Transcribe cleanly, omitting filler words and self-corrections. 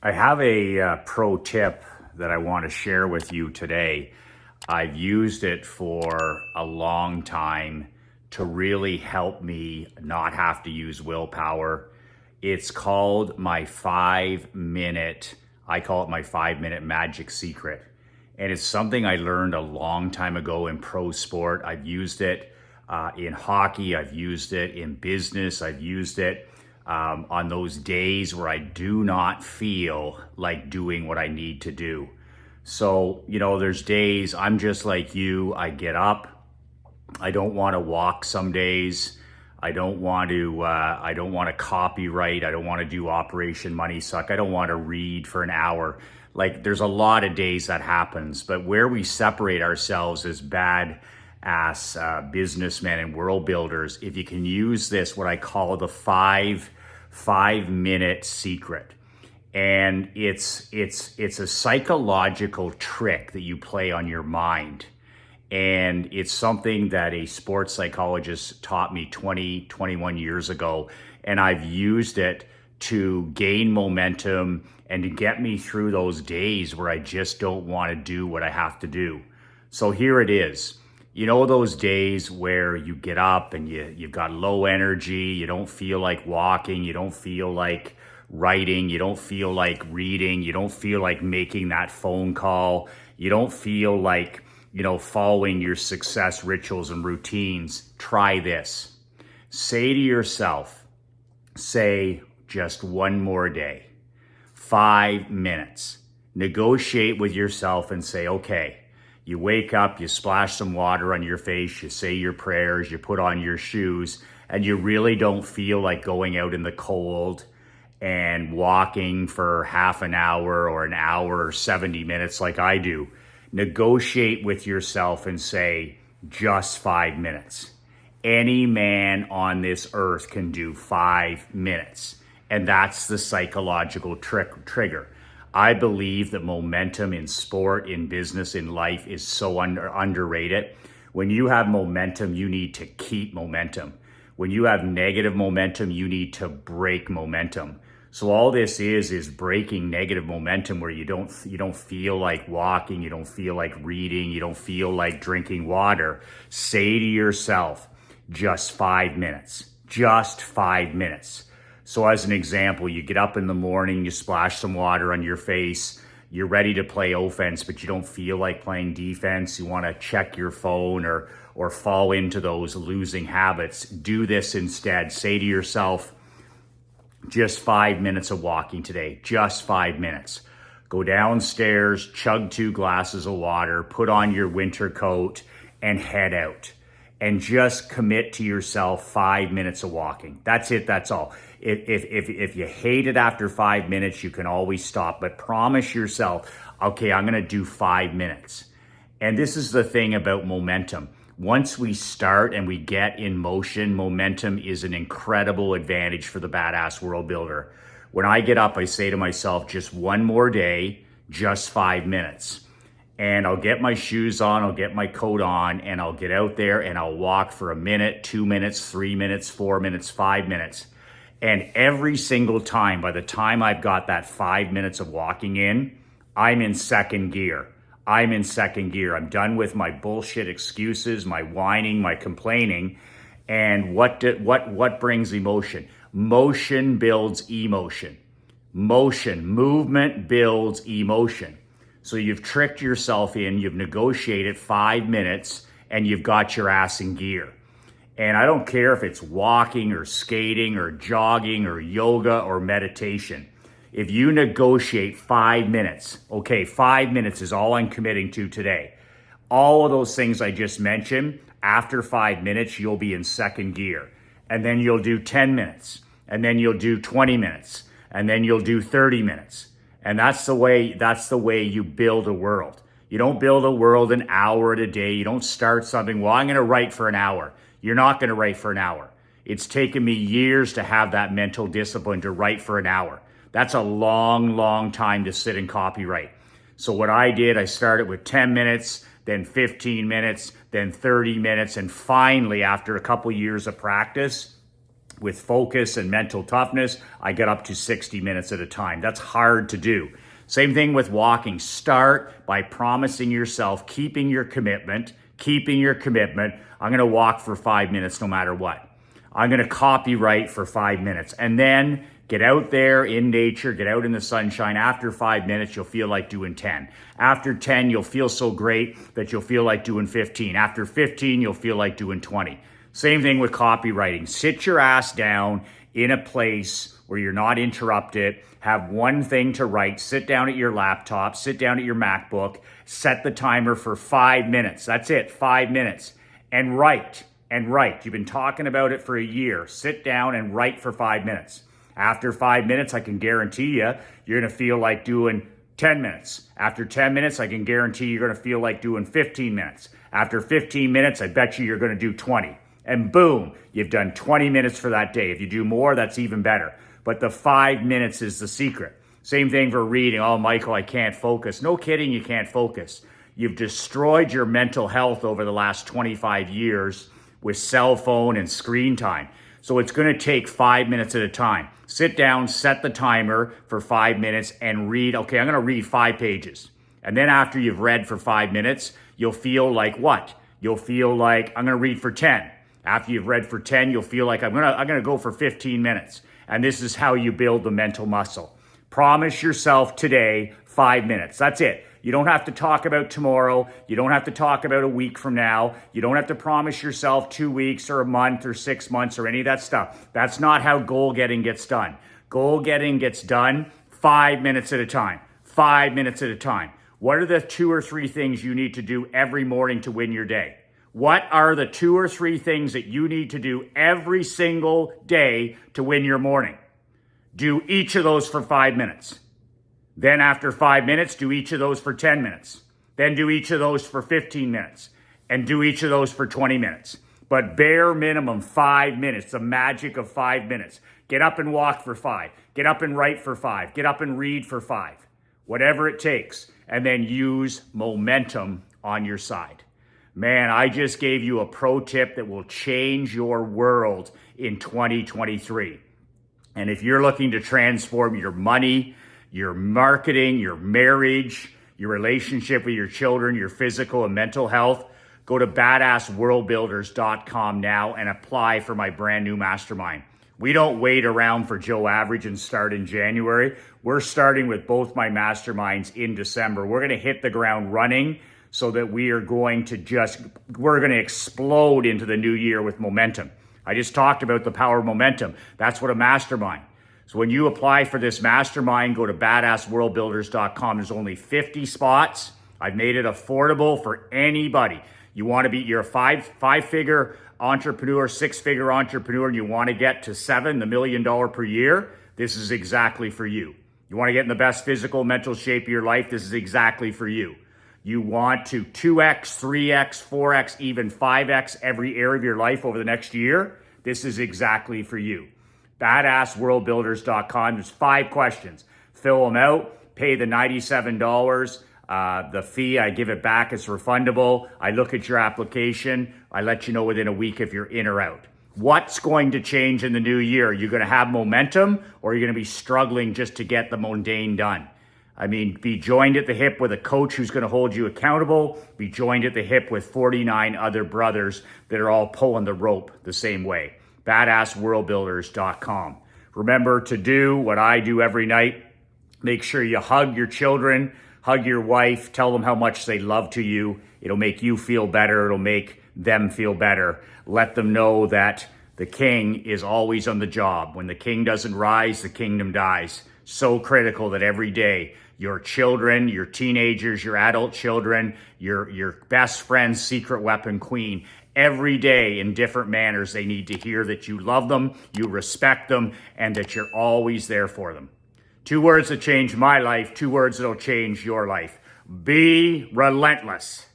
I have a pro tip that I want to share with you today. I've used it for a long time to really help me not have to use willpower. It's called my 5 minute, I call it my 5 minute magic secret. And it's something I learned a long time ago in pro sport. I've used it in hockey, I've used it in business, I've used it on those days where I do not feel like doing what I need to do. So, there's days I'm just like you. I get up. I don't want to walk some days. I don't want to. I don't want to copyright. I don't want to do Operation Money Suck. I don't want to read for an hour. Like there's a lot of days that happens. But where we separate ourselves as bad ass businessmen and world builders, if you can use this, what I call the 5 minute secret. And it's a psychological trick that you play on your mind. And it's something that a sports psychologist taught me 21 years ago. And I've used it to gain momentum and to get me through those days where I just don't want to do what I have to do. So here it is. Those days where you get up and you've got low energy, you don't feel like walking, you don't feel like writing, you don't feel like reading, you don't feel like making that phone call, you don't feel like, following your success rituals and routines. Try this. Say to yourself, say just one more day, 5 minutes. Negotiate with yourself and say, okay, you wake up, you splash some water on your face, you say your prayers, you put on your shoes, and you really don't feel like going out in the cold and walking for half an hour or an hour or 70 minutes like I do. Negotiate with yourself and say, just 5 minutes. Any man on this earth can do 5 minutes. And that's the psychological trigger. I believe that momentum in sport, in business, in life is so underrated. When you have momentum, you need to keep momentum. When you have negative momentum, you need to break momentum. So all this is breaking negative momentum where you don't feel like walking, you don't feel like reading, you don't feel like drinking water. Say to yourself, just 5 minutes, just 5 minutes. So as an example, you get up in the morning, you splash some water on your face, you're ready to play offense, but you don't feel like playing defense. You want to check your phone or fall into those losing habits. Do this instead. Say to yourself, just 5 minutes of walking today, just 5 minutes. Go downstairs, chug 2 glasses of water, put on your winter coat, and head out. And just commit to yourself 5 minutes of walking. That's it, that's all. If you hate it after 5 minutes, you can always stop. But promise yourself, okay, I'm gonna do 5 minutes. And this is the thing about momentum. Once we start and we get in motion, momentum is an incredible advantage for the badass world builder. When I get up, I say to myself, just one more day, just 5 minutes. And I'll get my shoes on, I'll get my coat on, and I'll get out there and I'll walk for a minute, 2 minutes, 3 minutes, 4 minutes, 5 minutes. And every single time, by the time I've got that 5 minutes of walking in, I'm in second gear. I'm in second gear. I'm done with my bullshit excuses, my whining, my complaining. And what brings emotion? Motion builds emotion. Movement builds emotion. So you've tricked yourself in, you've negotiated 5 minutes, and you've got your ass in gear. And I don't care if it's walking or skating or jogging or yoga or meditation. If you negotiate 5 minutes, okay, 5 minutes is all I'm committing to today. All of those things I just mentioned, after 5 minutes, you'll be in second gear. And then you'll do 10 minutes. And then you'll do 20 minutes. And then you'll do 30 minutes. And that's the way you build a world. You don't build a world an hour at a day. You don't start something, well, I'm going to write for an hour. You're not going to write for an hour. It's taken me years to have that mental discipline to write for an hour. That's a long, long time to sit and copyright. So what I did, I started with 10 minutes, then 15 minutes, then 30 minutes. And finally, after a couple years of practice, With focus and mental toughness, I get up to 60 minutes at a time. That's hard to do. Same thing with walking. Start by promising yourself, keeping your commitment. I'm going to walk for 5 minutes no matter what. I'm going to copyright for 5 minutes. And then get out there in nature, get out in the sunshine. After 5 minutes, you'll feel like doing 10. After 10, you'll feel so great that you'll feel like doing 15. After 15, you'll feel like doing 20. Same thing with copywriting. Sit your ass down in a place where you're not interrupted. Have one thing to write. Sit down at your laptop, sit down at your MacBook, set the timer for 5 minutes. That's it, 5 minutes. And write. You've been talking about it for a year. Sit down and write for 5 minutes. After 5 minutes, I can guarantee you're going to feel like doing 10 minutes. After 10 minutes, I can guarantee you're going to feel like doing 15 minutes. After 15 minutes, I bet you're going to do 20. And boom, you've done 20 minutes for that day. If you do more, that's even better. But the 5 minutes is the secret. Same thing for reading. Oh, Michael, I can't focus. No kidding, you can't focus. You've destroyed your mental health over the last 25 years with cell phone and screen time. So it's going to take 5 minutes at a time. Sit down, set the timer for 5 minutes and read. Okay, I'm going to read 5 pages. And then after you've read for 5 minutes, you'll feel like what? You'll feel like I'm going to read for 10. After you've read for 10, you'll feel like I'm gonna go for 15 minutes. And this is how you build the mental muscle. Promise yourself today 5 minutes. That's it. You don't have to talk about tomorrow. You don't have to talk about a week from now. You don't have to promise yourself 2 weeks or a month or 6 months or any of that stuff. That's not how goal getting gets done. Goal getting gets done 5 minutes at a time. 5 minutes at a time. What are the 2 or 3 things you need to do every morning to win your day? What are the 2 or 3 things that you need to do every single day to win your morning? Do each of those for 5 minutes. Then after 5 minutes, do each of those for 10 minutes. Then do each of those for 15 minutes. And do each of those for 20 minutes. But bare minimum 5 minutes, the magic of 5 minutes. Get up and walk for 5. Get up and write for 5. Get up and read for 5. Whatever it takes. And then use momentum on your side. Man, I just gave you a pro tip that will change your world in 2023. And if you're looking to transform your money, your marketing, your marriage, your relationship with your children, your physical and mental health, go to badassworldbuilders.com now and apply for my brand new mastermind. We don't wait around for Joe Average and start in January. We're starting with both my masterminds in December. We're going to hit the ground running so that we're going to explode into the new year with momentum. I just talked about the power of momentum. That's what a mastermind. So when you apply for this mastermind, go to badassworldbuilders.com. There's only 50 spots. I've made it affordable for anybody. You're a five-figure entrepreneur, 6-figure entrepreneur, and you want to get to $7 million per year. This is exactly for you. You want to get in the best physical, mental shape of your life. This is exactly for you. You want to 2x, 3x, 4x, even 5x every area of your life over the next year. This is exactly for you. Badassworldbuilders.com. There's 5 questions. Fill them out, pay the $97. The fee, I give it back. It's refundable. I look at your application. I let you know within a week if you're in or out. What's going to change in the new year? You're going to have momentum, or you're going to be struggling just to get the mundane done. I mean, be joined at the hip with a coach who's going to hold you accountable. Be joined at the hip with 49 other brothers that are all pulling the rope the same way. Badassworldbuilders.com. Remember to do what I do every night. Make sure you hug your children, hug your wife, tell them how much they love to you. It'll make you feel better. It'll make them feel better. Let them know that the king is always on the job. When the king doesn't rise, the kingdom dies. So critical that every day your children, your teenagers, your adult children, your best friend's secret weapon queen, every day in different manners, they need to hear that you love them, you respect them, and that you're always there for them. 2 words that changed my life, 2 words that'll change your life. Be relentless.